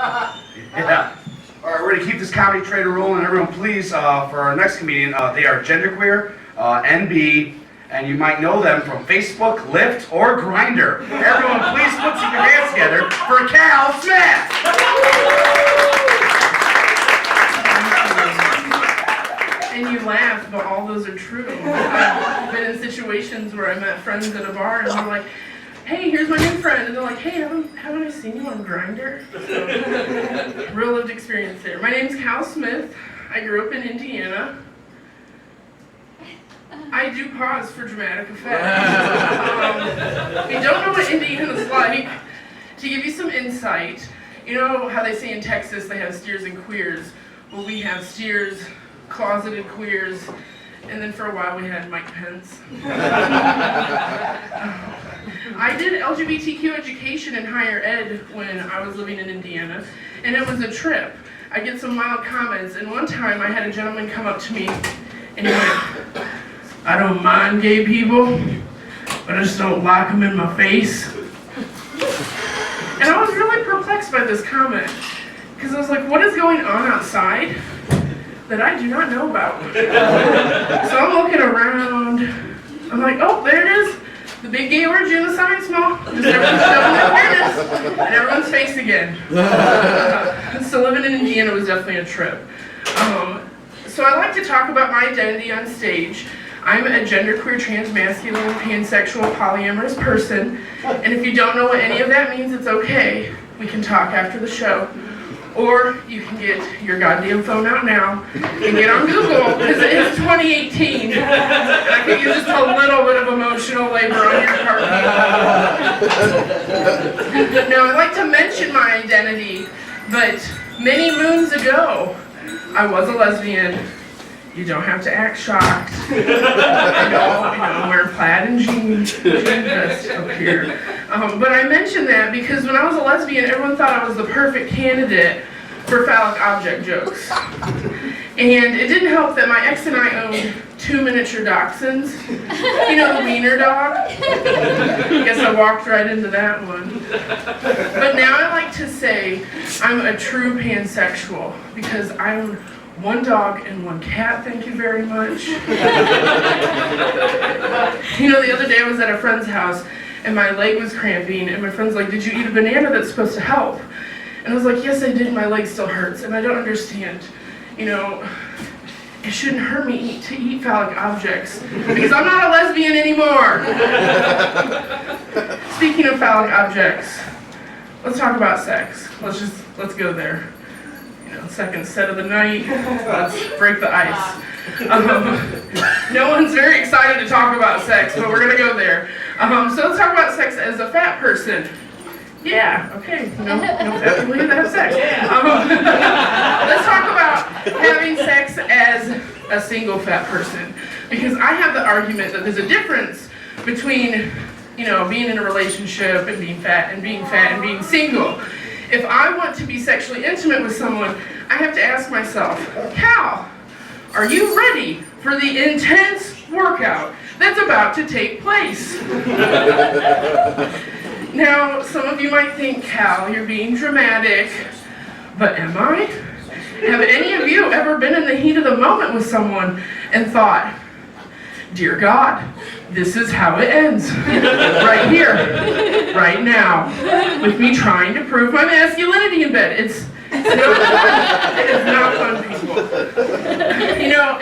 Yeah. All right, we're going to keep this comedy train rolling. Everyone, please, for our next comedian, they are genderqueer, NB, and you might know them from Facebook, Lyft, or Grindr. Everyone, please put your hands together for Cal Smith. And you laugh, but all those are true. I've been in situations where I met friends at a bar and they're like, hey, here's my new friend. And they're like, hey, haven't I seen you on Grindr? So, real lived experience there. My name's Cal Smith. I grew up in Indiana. I do pause for dramatic effect. If you don't know what Indiana's like, to give you some insight, you know how they say in Texas they have steers and queers? Well, we have steers, closeted queers, and then for a while we had Mike Pence. I did LGBTQ education in higher ed when I was living in Indiana, and it was a trip. I get some mild comments, and one time I had a gentleman come up to me, and he went, I don't mind gay people, but I just don't like them in my face. And I was really perplexed by this comment, because I was like, what is going on outside that I do not know about? So I'm looking around, I'm like, oh, there it is, the big gay orgy in the science mall. Just everyone's showing their queerness, and everyone's face again. So living in Indiana was definitely a trip. So I like to talk about my identity on stage. I'm a genderqueer, transmasculine, pansexual, polyamorous person, and if you don't know what any of that means, it's okay. We can talk after the show. Or you can get your goddamn phone out now and get on Google, because it is 2018. And I could use just a little bit of emotional labor on your part. Now, I like to mention my identity, but many moons ago, I was a lesbian. You don't have to act shocked. I know, I'm wearing plaid and jeans vest up here. But I mention that because when I was a lesbian, everyone thought I was the perfect candidate for phallic object jokes. And it didn't help that my ex and I owned 2 miniature dachshunds. You know, the wiener dog? I guess I walked right into that one. But now I like to say I'm a true pansexual because I own 1 dog and 1 cat, thank you very much. You know, the other day I was at a friend's house and my leg was cramping and my friend's like, did you eat a banana that's supposed to help? And I was like, yes I did, my leg still hurts and I don't understand. You know, it shouldn't hurt me to eat phallic objects because I'm not a lesbian anymore. Speaking of phallic objects, let's talk about sex. Let's go there. Second set of the night, let's break the ice. No one's very excited to talk about sex, but we're going to go there. So let's talk about sex as a fat person. Yeah, okay, no fat people that have sex. Let's talk about having sex as a single fat person, because I have the argument that there's a difference between, being in a relationship and being fat and being single. If I want to be sexually intimate with someone, I have to ask myself, Cal, are you ready for the intense workout that's about to take place? Now, some of you might think, Cal, you're being dramatic, but am I? Have any of you ever been in the heat of the moment with someone and thought, dear God, this is how it ends, right here, right now, with me trying to prove my masculinity in bed. It's not fun. It is not fun, people.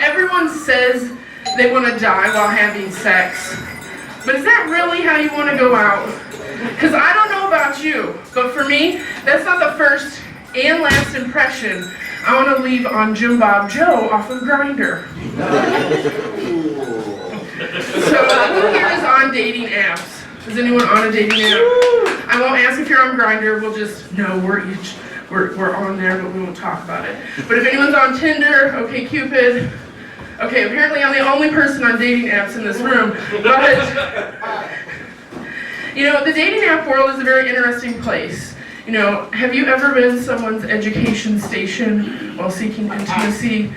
Everyone says they want to die while having sex, but is that really how you want to go out? Because I don't know about you, but for me, that's not the first and last impression I want to leave on Jim Bob Joe off of Grindr. So who here is on dating apps? Is anyone on a dating app? I won't ask if you're on Grindr. We'll just know we're on there, but we won't talk about it. But if anyone's on Tinder, OkCupid. Okay, apparently I'm the only person on dating apps in this room. But the dating app world is a very interesting place. Have you ever been someone's education station while seeking intimacy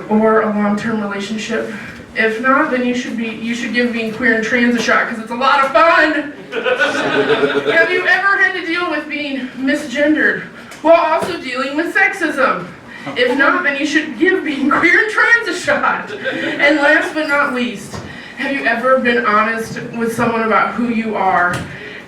or a long-term relationship? If not, then you should give being queer and trans a shot because it's a lot of fun. Have you ever had to deal with being misgendered while also dealing with sexism. If not, then you should give being queer and trans a shot. And last but not least, have you ever been honest with someone about who you are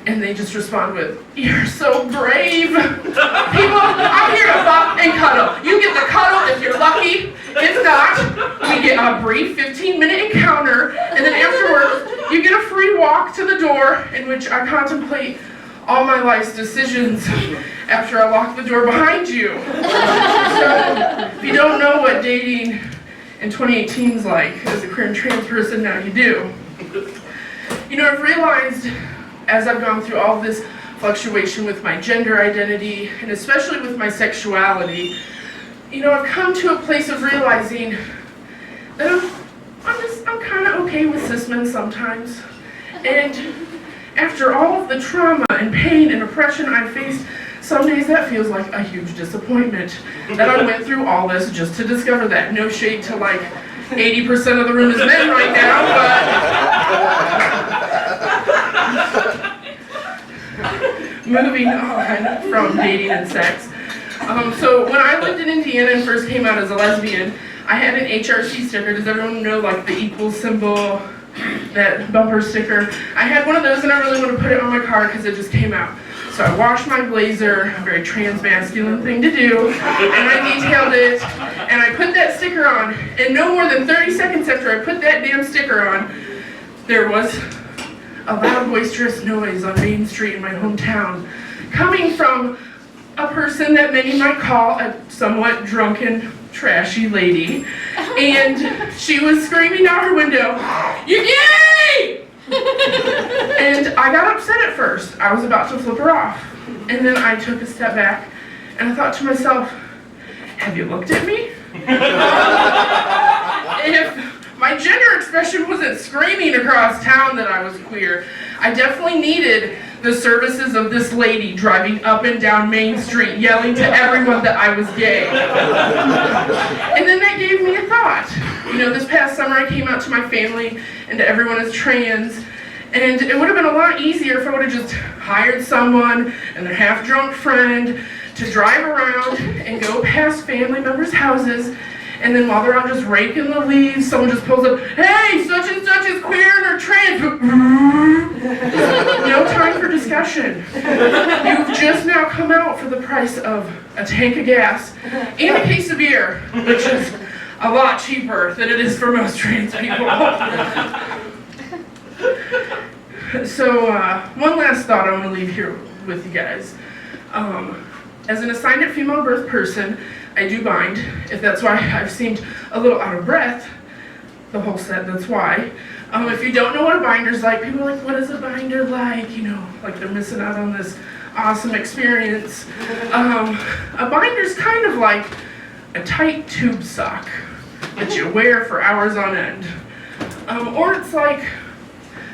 and they just respond with, "You're so brave"? People, I'm here to fuck and cuddle. You get the cuddle if you're lucky. If not, we get a brief 15-minute encounter, and then afterwards, you get a free walk to the door in which I contemplate all my life's decisions after I lock the door behind you. So, if you don't know what dating in 2018 is like as a queer and trans person, now you do. You know, I've realized as I've gone through all this fluctuation with my gender identity, and especially with my sexuality, you know, I've come to a place of realizing that I'm kind of okay with cis men sometimes. And after all of the trauma and pain and oppression I've faced, some days that feels like a huge disappointment that I went through all this just to discover that. No shade to like 80% of the room is men right now, but moving on from dating and sex. So when I lived in Indiana and first came out as a lesbian, I had an HRC sticker. Does everyone know like the equal symbol, that bumper sticker? I had one of those and I really want to put it on my car because it just came out. So I washed my blazer, a very trans masculine thing to do, and I detailed it, and I put that sticker on, and no more than 30 seconds after I put that damn sticker on, there was a loud boisterous noise on Main Street in my hometown, coming from a person that many might call a somewhat drunken, trashy lady, and she was screaming out her window, "You're gay!" And I got upset at first. I was about to flip her off. And then I took a step back and I thought to myself, have you looked at me? If my gender expression wasn't screaming across town that I was queer, I definitely needed the services of this lady driving up and down Main Street yelling to everyone that I was gay. And then that gave me a thought. You know, this past summer I came out to my family and to everyone as trans, and it would have been a lot easier if I would have just hired someone and their half-drunk friend to drive around and go past family members' houses, and then while they're out just raking the leaves, someone just pulls up, "Hey, such and such is queer and are trans." No time for discussion. You've just now come out for the price of a tank of gas and a case of beer, which is a lot cheaper than it is for most trans people. So, one last thought I want to leave here with you guys. As an assigned at female birth person, I do bind. If that's why I've seemed a little out of breath, the whole set, that's why. If you don't know what a binder's like, people are like, what is a binder like? You know, like they're missing out on this awesome experience. A binder's kind of like a tight tube sock that you wear for hours on end. Or it's like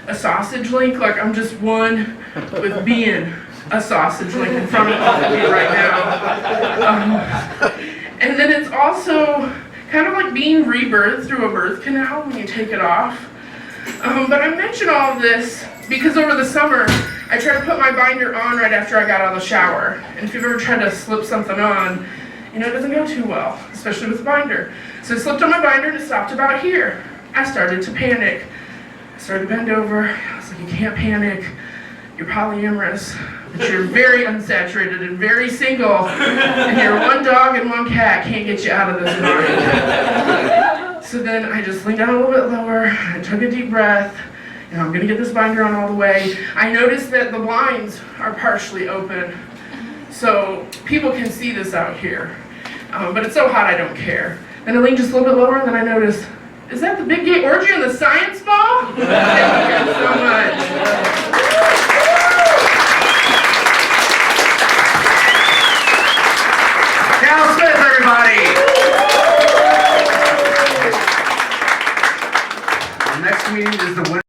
a sausage link, like I'm just one with being a sausage link in front of all of you right now. And then it's also kind of like being rebirthed through a birth canal when you take it off. But I mention all of this because over the summer, I tried to put my binder on right after I got out of the shower. And if you've ever tried to slip something on, you know it doesn't go too well, especially with a binder. So I slipped on my binder and it stopped about here. I started to panic. I started to bend over. I was like, you can't panic. You're polyamorous, but you're very unsaturated and very single, and your one dog and one cat can't get you out of this bind. So then I just leaned down a little bit lower, I took a deep breath, and I'm gonna get this binder on all the way. I noticed that the blinds are partially open, so people can see this out here. But it's so hot I don't care. Then I leaned just a little bit lower, and then I noticed, is that the big gay orgy on the science ball? Thank you guys so much.